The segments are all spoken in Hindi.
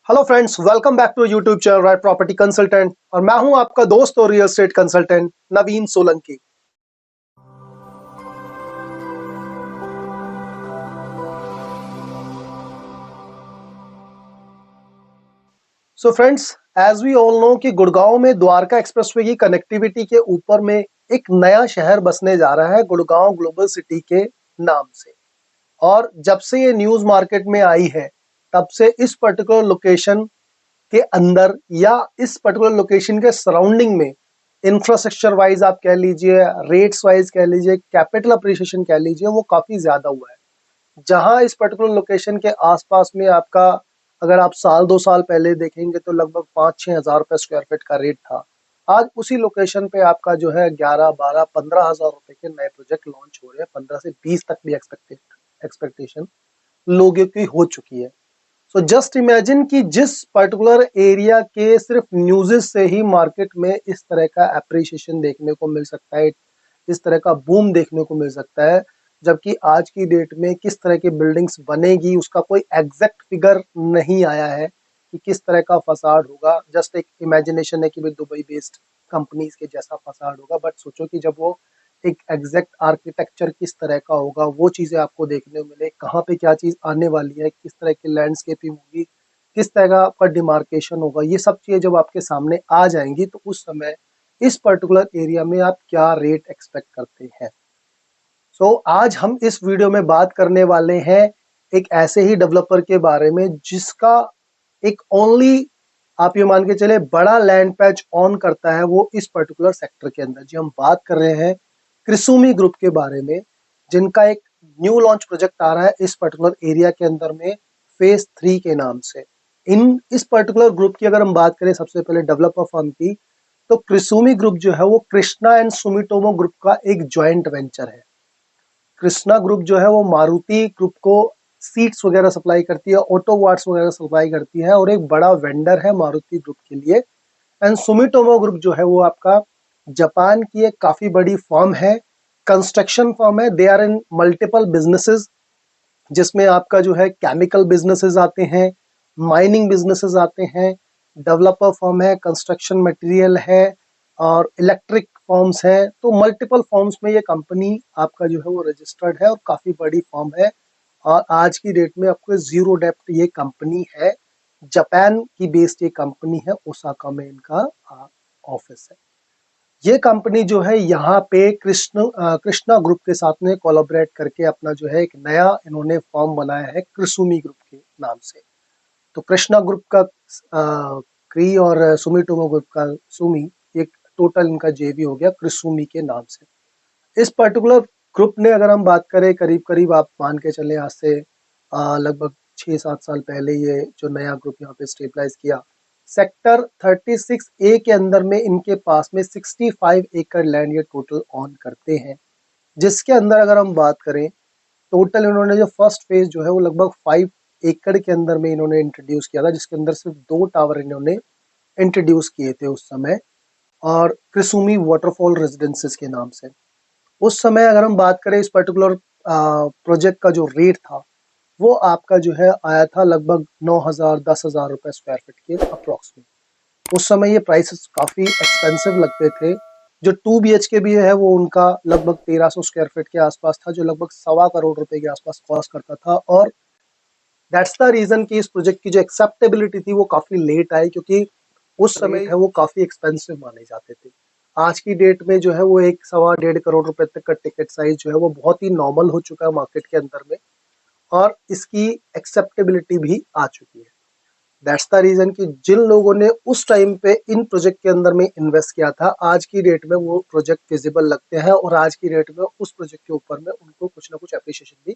Hello friends, welcome back to YouTube channel right property consultant. और मैं हूं आपका दोस्त और real estate consultant Naveen Solanki. So friends, as we all know कि गुड़गांव में द्वारका एक्सप्रेसवे की कनेक्टिविटी के ऊपर में एक नया शहर बसने जा रहा है गुड़गांव ग्लोबल सिटी के नाम से। और जब से ये न्यूज मार्केट में आई है तब से इस पर्टिकुलर लोकेशन के अंदर या इस पर्टिकुलर लोकेशन के सराउंडिंग में इंफ्रास्ट्रक्चर वाइज आप कह लीजिए, रेट्स वाइज कह लीजिए, कैपिटल अप्रिसिएशन कह लीजिए, वो काफी ज्यादा हुआ है। जहां इस पर्टिकुलर लोकेशन के आसपास में आपका, अगर आप साल 2 साल पहले देखेंगे तो लगभग 5-6 हज़ार रुपए स्क्वायर फीट का रेट था। आज उसी लोकेशन पे आपका जो है 11-12-15 हज़ार रुपए के नए प्रोजेक्ट लॉन्च हो रहे हैं। 15 से 20 तक भी एक्सपेक्टेशन लोगों की हो चुकी है। सो जस्ट इमेजिन कि जिस पर्टिकुलर एरिया के सिर्फ न्यूज़ेस से ही मार्केट में इस तरह का अप्रिसिएशन देखने को मिल सकता है, इस तरह का बूम देखने को मिल सकता है, जबकि आज की डेट में किस तरह की बिल्डिंग्स बनेगी उसका कोई एग्जैक्ट फिगर नहीं आया है कि किस तरह का फसाड होगा। जस्ट एक इमेजिनेशन है कि भाई दुबई बेस्ड कंपनीज के जैसा फसाड होगा, बट सोचो कि जब वो एक एग्जैक्ट आर्किटेक्चर किस तरह का होगा, वो चीज़ें आपको देखने को मिले, कहाँ पे क्या चीज़ आने वाली है, किस तरह की लैंडस्केपिंग होगी, किस तरह का आपका डिमार्केशन होगा, ये सब चीज़ें जब आपके सामने आ जाएंगी तो उस समय इस पर्टिकुलर एरिया में आप क्या रेट एक्सपेक्ट करते हैं। आज हम इस वीडियो में बात करने वाले हैं एक ऐसे ही डेवलपर के बारे में जिसका एक ओनली, आप ये मान के चले, बड़ा लैंड पैच ऑन करता है वो इस पर्टिकुलर सेक्टर के अंदर। जी, हम बात कर रहे हैं क्रिसुमी ग्रुप के बारे में, जिनका एक न्यू लॉन्च प्रोजेक्ट आ रहा है इस पर्टिकुलर एरिया के अंदर में फेज 3 के नाम से। इस पर्टिकुलर ग्रुप की अगर हम बात करें सबसे पहले डेवलपर फर्म की, तो क्रिसुमी ग्रुप जो है वो कृष्णा एंड सुमिटोमो ग्रुप का एक ज्वाइंट वेंचर है। कृष्णा ग्रुप जो है वो मारुति ग्रुप को सीट्स वगैरह सप्लाई करती है, ऑटो वार्ड्स वगैरह सप्लाई करती है और एक बड़ा वेंडर है मारुति ग्रुप के लिए। एंड सुमिटोमो ग्रुप जो है वो आपका जापान की एक काफी बड़ी फर्म है, कंस्ट्रक्शन फर्म है। They are in multiple businesses, जिसमें आपका जो है केमिकल बिजनेसेस आते हैं, माइनिंग बिजनेसेस आते हैं, डेवलपर फर्म है, कंस्ट्रक्शन मटेरियल है और इलेक्ट्रिक फर्म्स हैं। तो मल्टीपल फर्म्स में ये कंपनी आपका जो है वो रजिस्टर्ड है और काफी बड़ी फर्म है। और आज की डेट में आपको जीरो डेप्ट ये कंपनी है, जापान की बेस्ड ये कंपनी है, ओसाका में इनका ऑफिस है। ये कंपनी जो है यहाँ पे कृष्णा ग्रुप के साथ में कोलैबोरेट करके अपना जो है एक नया इन्होंने फॉर्म बनाया है क्रिसुमी ग्रुप के नाम से। तो कृष्णा ग्रुप का क्री और सुमिटोमो ग्रुप का सुमी, एक टोटल इनका जेवी हो गया क्रिसुमी के नाम से। इस पर्टिकुलर ग्रुप ने, अगर हम बात करें, करीब करीब आप मान के चले आज से लगभग 6-7 साल पहले ये जो नया ग्रुप यहाँ पे स्टेबलाइज किया, सेक्टर 36A के अंदर में इनके पास में 65 एकड़ लैंड ये टोटल ऑन करते हैं। जिसके अंदर अगर हम बात करें, टोटल इन्होंने जो फर्स्ट फेज जो है वो लगभग 5 एकड़ के अंदर में इन्होंने इंट्रोड्यूस किया था, जिसके अंदर सिर्फ 2 टावर इन्होंने इंट्रोड्यूस किए थे उस समय, और क्रिसुमी वाटरफॉल रेजिडेंसेस के नाम से। उस समय अगर हम बात करें, इस पर्टिकुलर प्रोजेक्ट का जो रेट था वो आपका जो है आया था लगभग 9,000-10,000 रुपए स्क्वायर फीट के अप्रोक्सीमेट। उस समय ये प्राइसेस काफी एक्सपेंसिव लगते थे। जो 2 BHK भी है वो उनका लगभग 1300 स्क्वायर फीट के आसपास था, जो लगभग 1.25 करोड़ रुपए के आसपास कॉस्ट करता था। और दैट्स द रीजन कि इस प्रोजेक्ट की जो एक्सेप्टेबिलिटी थी वो काफी लेट आई, क्योंकि उस समय है वो काफी एक्सपेंसिव माने जाते थे। आज की डेट में जो है वो 1-1.25 करोड़ रुपए तक का टिकट साइज जो है वो बहुत ही नॉर्मल हो चुका है मार्केट के अंदर में, और इसकी एक्सेप्टेबिलिटी भी आ चुकी है। दैट्स द रीजन कि जिन लोगों ने उस टाइम पे इन प्रोजेक्ट के अंदर में इन्वेस्ट किया था, आज की डेट में वो प्रोजेक्ट फिजिबल लगते हैं और आज की डेट में उस प्रोजेक्ट के ऊपर में उनको कुछ ना कुछ अप्रिशिएशन भी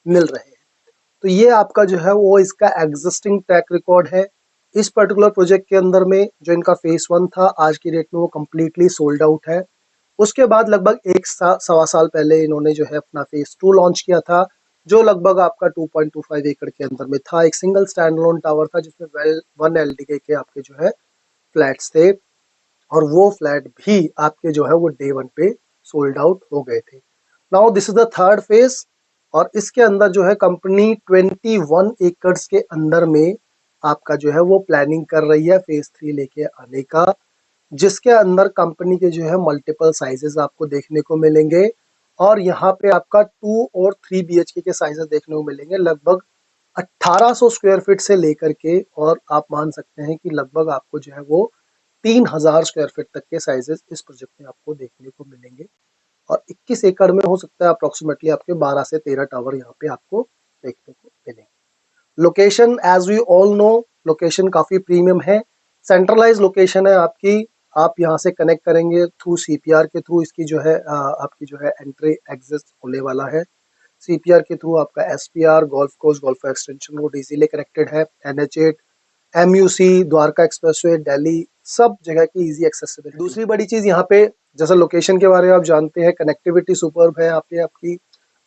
मिल रहे हैं। तो ये आपका जो है वो इसका एग्जिस्टिंग ट्रैक रिकॉर्ड है। इस पर्टिकुलर प्रोजेक्ट के अंदर में जो इनका फेज 1 था, आज की डेट में वो कम्प्लीटली सोल्ड आउट है। उसके बाद लगभग 1 सवा साल पहले इन्होंने जो है अपना फेज 2 लॉन्च किया था, जो लगभग आपका 2.25 एकड़ के अंदर में था। एक सिंगल स्टैंड लोन टावर था जिसमें 1 LDK के आपके जो है फ्लैट्स थे, और वो फ्लैट भी आपके जो है वो डे 1 पे सोल्ड आउट हो गए थे। Now this is the third phase, और इसके अंदर जो है कंपनी 21 एकड़ के अंदर में आपका जो है वो प्लानिंग कर रही है फेज 3 लेके आने का, जिसके अंदर कंपनी के जो है मल्टीपल साइजेस आपको देखने को मिलेंगे। और यहाँ पे आपका 2 और 3 BHK के साइजेस देखने को मिलेंगे, लगभग 1800 स्क्वायर फीट से लेकर के, और आप मान सकते हैं कि लगभग आपको जो है वो 3000 स्क्वायर फीट तक के साइजेस इस प्रोजेक्ट में आपको देखने को मिलेंगे। और 21 एकड़ में हो सकता है अप्रोक्सीमेटली आपके 12 से 13 टावर यहाँ पे आपको देखने को मिलेंगे। Location as we all know, location काफी प्रीमियम है, सेंट्रलाइज लोकेशन है आपकी। आप यहाँ से कनेक्ट करेंगे थ्रू सीपीआर के थ्रू, इसकी जो है आपकी जो है एंट्री एग्जिट होने वाला है। सीपीआर के थ्रू आपका SPR, golf course, golf extension road easily connected है। NH8, MUC, Dwarka expressway, Delhi, सब जगह की इजी एक्सेसिबिलिटी। दूसरी बड़ी चीज यहाँ पे, जैसा लोकेशन के बारे में आप जानते हैं, कनेक्टिविटी सुपर्ब है यहाँ पे आपकी।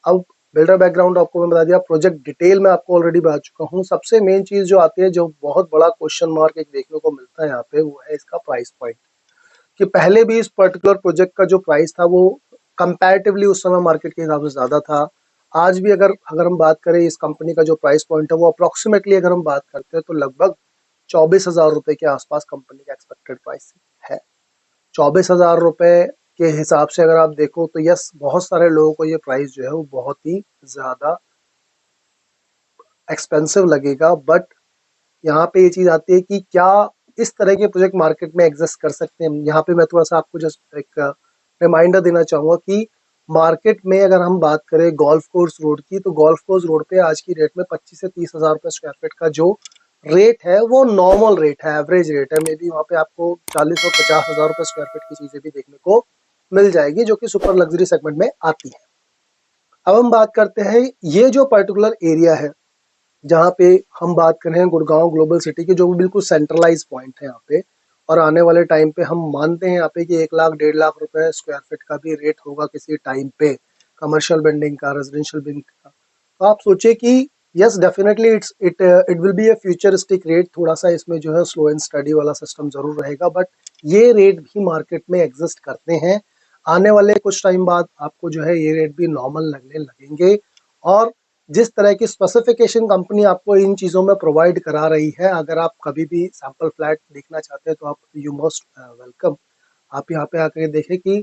अब बिल्डर बैकग्राउंड आपको मैं बता दिया, प्रोजेक्ट डिटेल में आपको ऑलरेडी बता चुका हूँ। सबसे मेन चीज जो आती है, जो बहुत बड़ा क्वेश्चन मार्क एक देखने को मिलता है यहाँ पे, वो है इसका प्राइस पॉइंट। कि पहले भी इस पर्टिकुलर प्रोजेक्ट का जो प्राइस था वो कंपैरेटिवली उस समय मार्केट के हिसाब से ज्यादा था। आज भी अगर अगर हम बात करें इस कंपनी का जो प्राइस पॉइंट है, वो अप्रोक्सीमेटली अगर हम बात करते हैं तो लगभग 24,000 रुपए के आसपास कंपनी का एक्सपेक्टेड प्राइस है। 24,000 रुपए के हिसाब से अगर आप देखो तो यस, बहुत सारे लोगों को ये प्राइस जो है वो बहुत ही ज्यादा एक्सपेंसिव लगेगा। बट यहाँ पे ये चीज आती है कि क्या इस तरह के प्रोजेक्ट मार्केट में एग्जिस्ट कर सकते हैं। यहाँ पे मैं थोड़ा सा आपको जस्ट एक रिमाइंडर देना चाहूंगा कि मार्केट में अगर हम बात करें गोल्फ कोर्स रोड की, तो गोल्फ कोर्स रोड पे आज की रेट में 25 से 30,000 रुपए स्क्वायर फीट का जो रेट है वो नॉर्मल रेट है, एवरेज रेट है। मे बी वहाँ पे आपको 40 और 50,000 रुपए स्क्वायर फीट की चीजें भी देखने को मिल जाएगी, जो कि सुपर लग्जरी सेगमेंट में आती है। अब हम बात करते हैं ये जो पर्टिकुलर एरिया है, जहाँ पे हम बात कर रहे हैं गुड़गांव ग्लोबल सिटी के, जो बिल्कुल सेंट्रलाइज पॉइंट है यहाँ पे। और आने वाले टाइम पे हम मानते हैं यहाँ पे कि 1 लाख 1.5 लाख रुपए स्क्वायर फीट का भी रेट होगा किसी टाइम पे, कमर्शियल बिल्डिंग का, रेजिडेंशियल बिल्डिंग का। तो आप सोचे कि yes definitely it will be A futuristic rate. थोड़ा सा इसमें जो है स्लो एंड स्टडी वाला सिस्टम जरूर रहेगा, बट ये रेट भी मार्केट में एग्जिस्ट करते हैं। आने वाले कुछ टाइम बाद आपको जो है ये रेट भी नॉर्मल लगने लगेंगे। और जिस तरह की स्पेसिफिकेशन कंपनी आपको इन चीज़ों में प्रोवाइड करा रही है, अगर आप कभी भी सैंपल फ्लैट देखना चाहते हैं तो आप यू मोस्ट वेलकम। आप यहाँ पे आकर देखें कि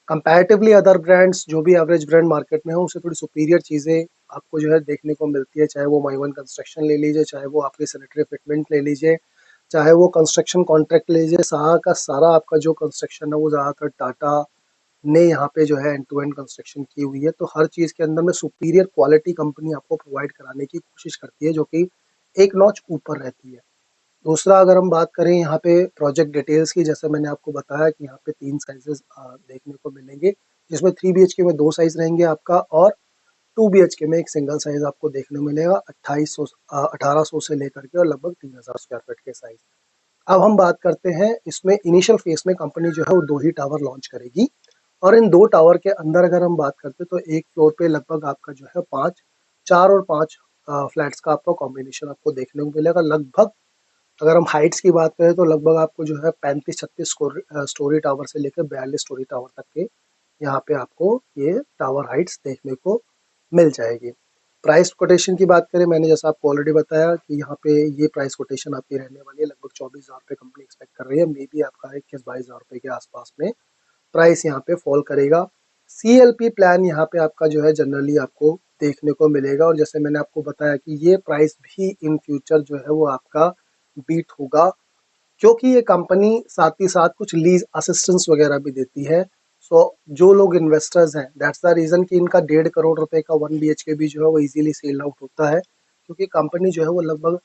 कंपैरेटिवली अदर ब्रांड्स, जो भी एवरेज ब्रांड मार्केट में हो, उससे थोड़ी सुपीरियर चीज़ें आपको जो है देखने को मिलती है। चाहे वो माइवन कंस्ट्रक्शन ले लीजिए, चाहे वो आपकी सैनिटरी फिटमेंट ले लीजिए, चाहे वो कंस्ट्रक्शन कॉन्ट्रैक्ट ले लीजिए, सारा का सारा आपका जो कंस्ट्रक्शन है वो ज़्यादातर टाटा ने यहाँ पे जो है एंड टू एंड कंस्ट्रक्शन की हुई है। तो हर चीज़ के अंदर में सुपीरियर क्वालिटी कंपनी आपको प्रोवाइड कराने की कोशिश करती है, जो कि एक नॉच ऊपर रहती है। दूसरा, अगर हम बात करें यहाँ पे प्रोजेक्ट डिटेल्स की, जैसे मैंने आपको बताया कि यहाँ पे 3 साइजेस देखने को मिलेंगे, जिसमें 3 BHK में 2 साइज रहेंगे आपका, और 2 BHK में एक सिंगल साइज आपको देखने को मिलेगा 1800 से लेकर के और लगभग 3000 स्क्वायर फीट के साइज। अब हम बात करते हैं, इसमें इनिशियल फेज में कंपनी जो है वो 2 ही टावर लॉन्च करेगी। और इन 2 टावर के अंदर अगर हम बात करते हैं तो एक फ्लोर पे लगभग आपका जो है 4 और 5 फ्लैट्स का आपको कॉम्बिनेशन आपको देखने को मिलेगा। लगभग अगर हम हाइट्स की बात करें तो लगभग आपको जो है 35-36 स्टोरी टावर से लेकर 42 स्टोरी टावर तक के यहाँ पे आपको ये टावर हाइट्स देखने को मिल जाएगी। प्राइस कोटेशन की बात करें, मैंने जैसा आपको ऑलरेडी बताया कि यहाँ पे ये प्राइस कोटेशन आपकी रहने वाली है, लगभग 24,000 रुपये कंपनी एक्सपेक्ट कर रही है। मे बी आपका 21-22,000 रुपये के आसपास में प्राइस यहाँ पे फॉल करेगा। CLP प्लान यहाँ पे आपका जो है जनरली आपको देखने को मिलेगा। और जैसे मैंने आपको बताया कि ये प्राइस भी इन फ्यूचर जो है वो आपका बीट होगा, क्योंकि ये कंपनी साथ ही साथ कुछ लीज असिस्टेंस वगैरह भी देती है। सो जो लोग इन्वेस्टर्स हैं, दैट्स द रीजन कि इनका 1.5 करोड़ रुपए का 1 BHK भी जो है वो इजीली सेल आउट होता है, क्योंकि कंपनी जो है वो लगभग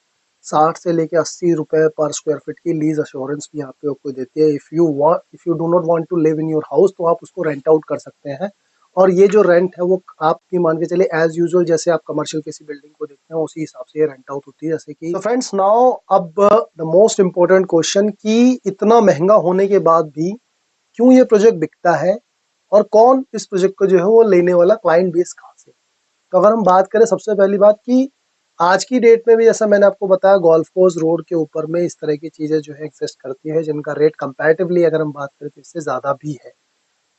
60 से लेके 80 रुपए पर स्क्वायर फीट की लीज अश्योरेंस भी यहाँ पे आपको देती है। If you do not want to live in your house, तो आप उसको रेंट आउट कर सकते हैं। और ये जो रेंट है वो आप भी मान के चलिए एज यूजुअल, जैसे आप कमर्शियल किसी बिल्डिंग को देखते हैं उसी हिसाब से ये रेंट आउट होती है। जैसे कि, तो फ्रेंड्स नाउ अब द मोस्ट इम्पोर्टेंट क्वेश्चन, कि इतना महंगा होने के बाद भी क्यों ये प्रोजेक्ट बिकता है, और कौन इस प्रोजेक्ट को जो है वो लेने वाला, क्लाइंट बेस कहाँ से। तो अगर हम बात करें, सबसे पहली बात कि आज की डेट में भी, जैसा मैंने आपको बताया, गोल्फ कोर्स रोड के ऊपर में इस तरह की चीजें जो है एग्जिस्ट करती है, जिनका रेट कंपैरेटिवली अगर हम बात करें तो इससे ज्यादा भी है।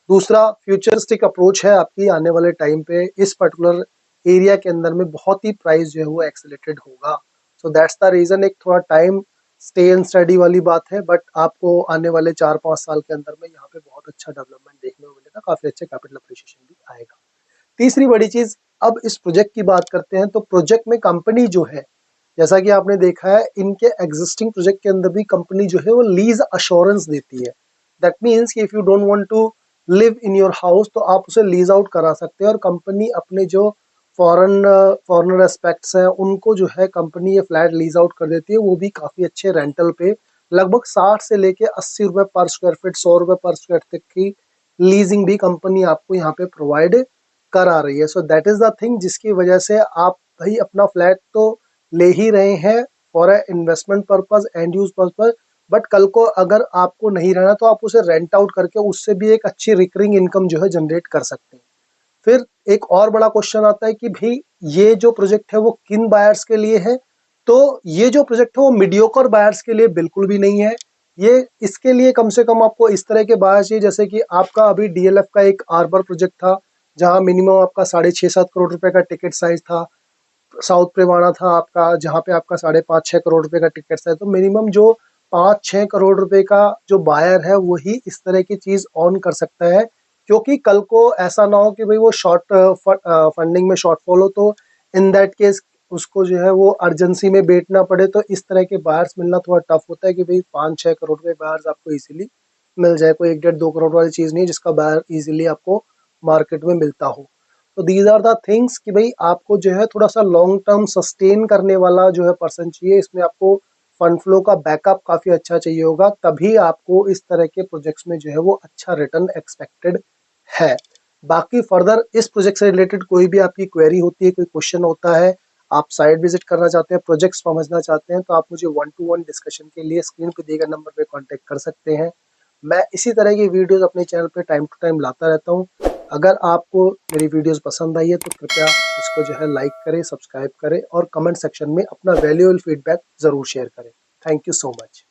दूसरा, फ्यूचरिस्टिक अप्रोच है आपकी। आने वाले टाइम पे इस पर्टिकुलर एरिया के अंदर में बहुत ही प्राइस जो है वो एक्सेलेटेड होगा। सो दैट्स द रीजन, एक थोड़ा टाइम स्टे एंड स्टडी वाली बात है, बट आपको आने वाले 4-5 साल के अंदर में यहाँ पे बहुत अच्छा डेवलपमेंट देखने को मिलेगा, काफी अच्छा कैपिटल अप्रिशिएशन भी आएगा। तीसरी बड़ी चीज, अब इस प्रोजेक्ट की बात करते हैं, तो प्रोजेक्ट में कंपनी जो है, जैसा कि आपने देखा है इनके एग्जिस्टिंग प्रोजेक्ट के अंदर भी कंपनी जो है वो लीज अश्योरेंस देती है। दैट मीन्स कि if you don't want to live in your house तो आप उसे लीज आउट करा सकते हैं, और कंपनी अपने जो फॉरेनर एस्पेक्ट्स हैं उनको जो है कंपनी ये फ्लैट लीज आउट कर देती है, वो भी काफी अच्छे रेंटल पे, लगभग 60 से लेके 80 रुपए पर स्क्वायर फीट, 100 रुपए पर स्क्वायर तक की लीजिंग भी कंपनी आपको यहाँ पे प्रोवाइड करा रही है। So that is the thing जिसकी वजह से आप भाई अपना फ्लैट तो ले ही रहे हैं for a investment purpose, and use purpose, but कल को अगर आपको नहीं रहना तो आप उसे रेंट आउट करके उससे भी एक अच्छी रिकरिंग इनकम जो है जनरेट कर सकते हैं। फिर एक और बड़ा क्वेश्चन आता है कि भाई ये जो प्रोजेक्ट है वो किन बायर्स के लिए है, तो ये जो प्रोजेक्ट है वो मीडियोकर बायर्स के लिए बिल्कुल भी नहीं है। ये इसके लिए कम से कम आपको इस तरह के बायर्स चाहिए, जैसे कि आपका अभी डीएलएफ का एक आर्बर प्रोजेक्ट था जहां मिनिमम आपका 6.5-7 करोड़ रुपए का टिकट साइज था। साउथ प्रेवाणा था आपका जहाँ पे आपका 5.5-6 करोड़ रुपए का टिकट है, तो मिनिमम जो 5-6 करोड़ रुपए का जो बायर है वही इस तरह की चीज ऑन कर सकता है, क्योंकि कल को ऐसा ना हो कि भाई वो शॉर्ट फंडिंग में शॉर्टफॉल हो, तो इन दैट केस उसको जो है वो अर्जेंसी में बेचना पड़े, तो इस तरह के बायर्स मिलना थोड़ा टफ होता है कि भाई 5-6 करोड़ रुपए बायर्स आपको इजीली मिल जाए, कोई 1-1.5-2 करोड़ वाली चीज नहीं है जिसका बायर इजीली आपको मार्केट में मिलता हो। तो दीज आर द थिंग्स कि भाई आपको जो है थोड़ा सा लॉन्ग टर्म सस्टेन करने वाला जो है पर्सन चाहिए, इसमें आपको फंड फ्लो का बैकअप काफी अच्छा चाहिए होगा, तभी आपको इस तरह के प्रोजेक्ट्स में जो है वो अच्छा रिटर्न एक्सपेक्टेड है। बाकी फर्दर इस प्रोजेक्ट से रिलेटेड कोई भी आपकी क्वेरी होती है, कोई क्वेश्चन होता है, आप साइट विजिट करना चाहते हैं, प्रोजेक्ट समझना चाहते हैं, तो आप मुझे 1-to-1 डिस्कशन के लिए स्क्रीन पे दिए गए नंबर पे कांटेक्ट कर सकते हैं। मैं इसी तरह की वीडियोस अपने चैनल पे टाइम टू टाइम लाता रहता हूँ। अगर आपको मेरी वीडियोस पसंद आई है तो कृपया इसको जो है लाइक करें, सब्सक्राइब करें और कमेंट सेक्शन में अपना वैल्यूएबल फीडबैक ज़रूर शेयर करें। Thank you so much.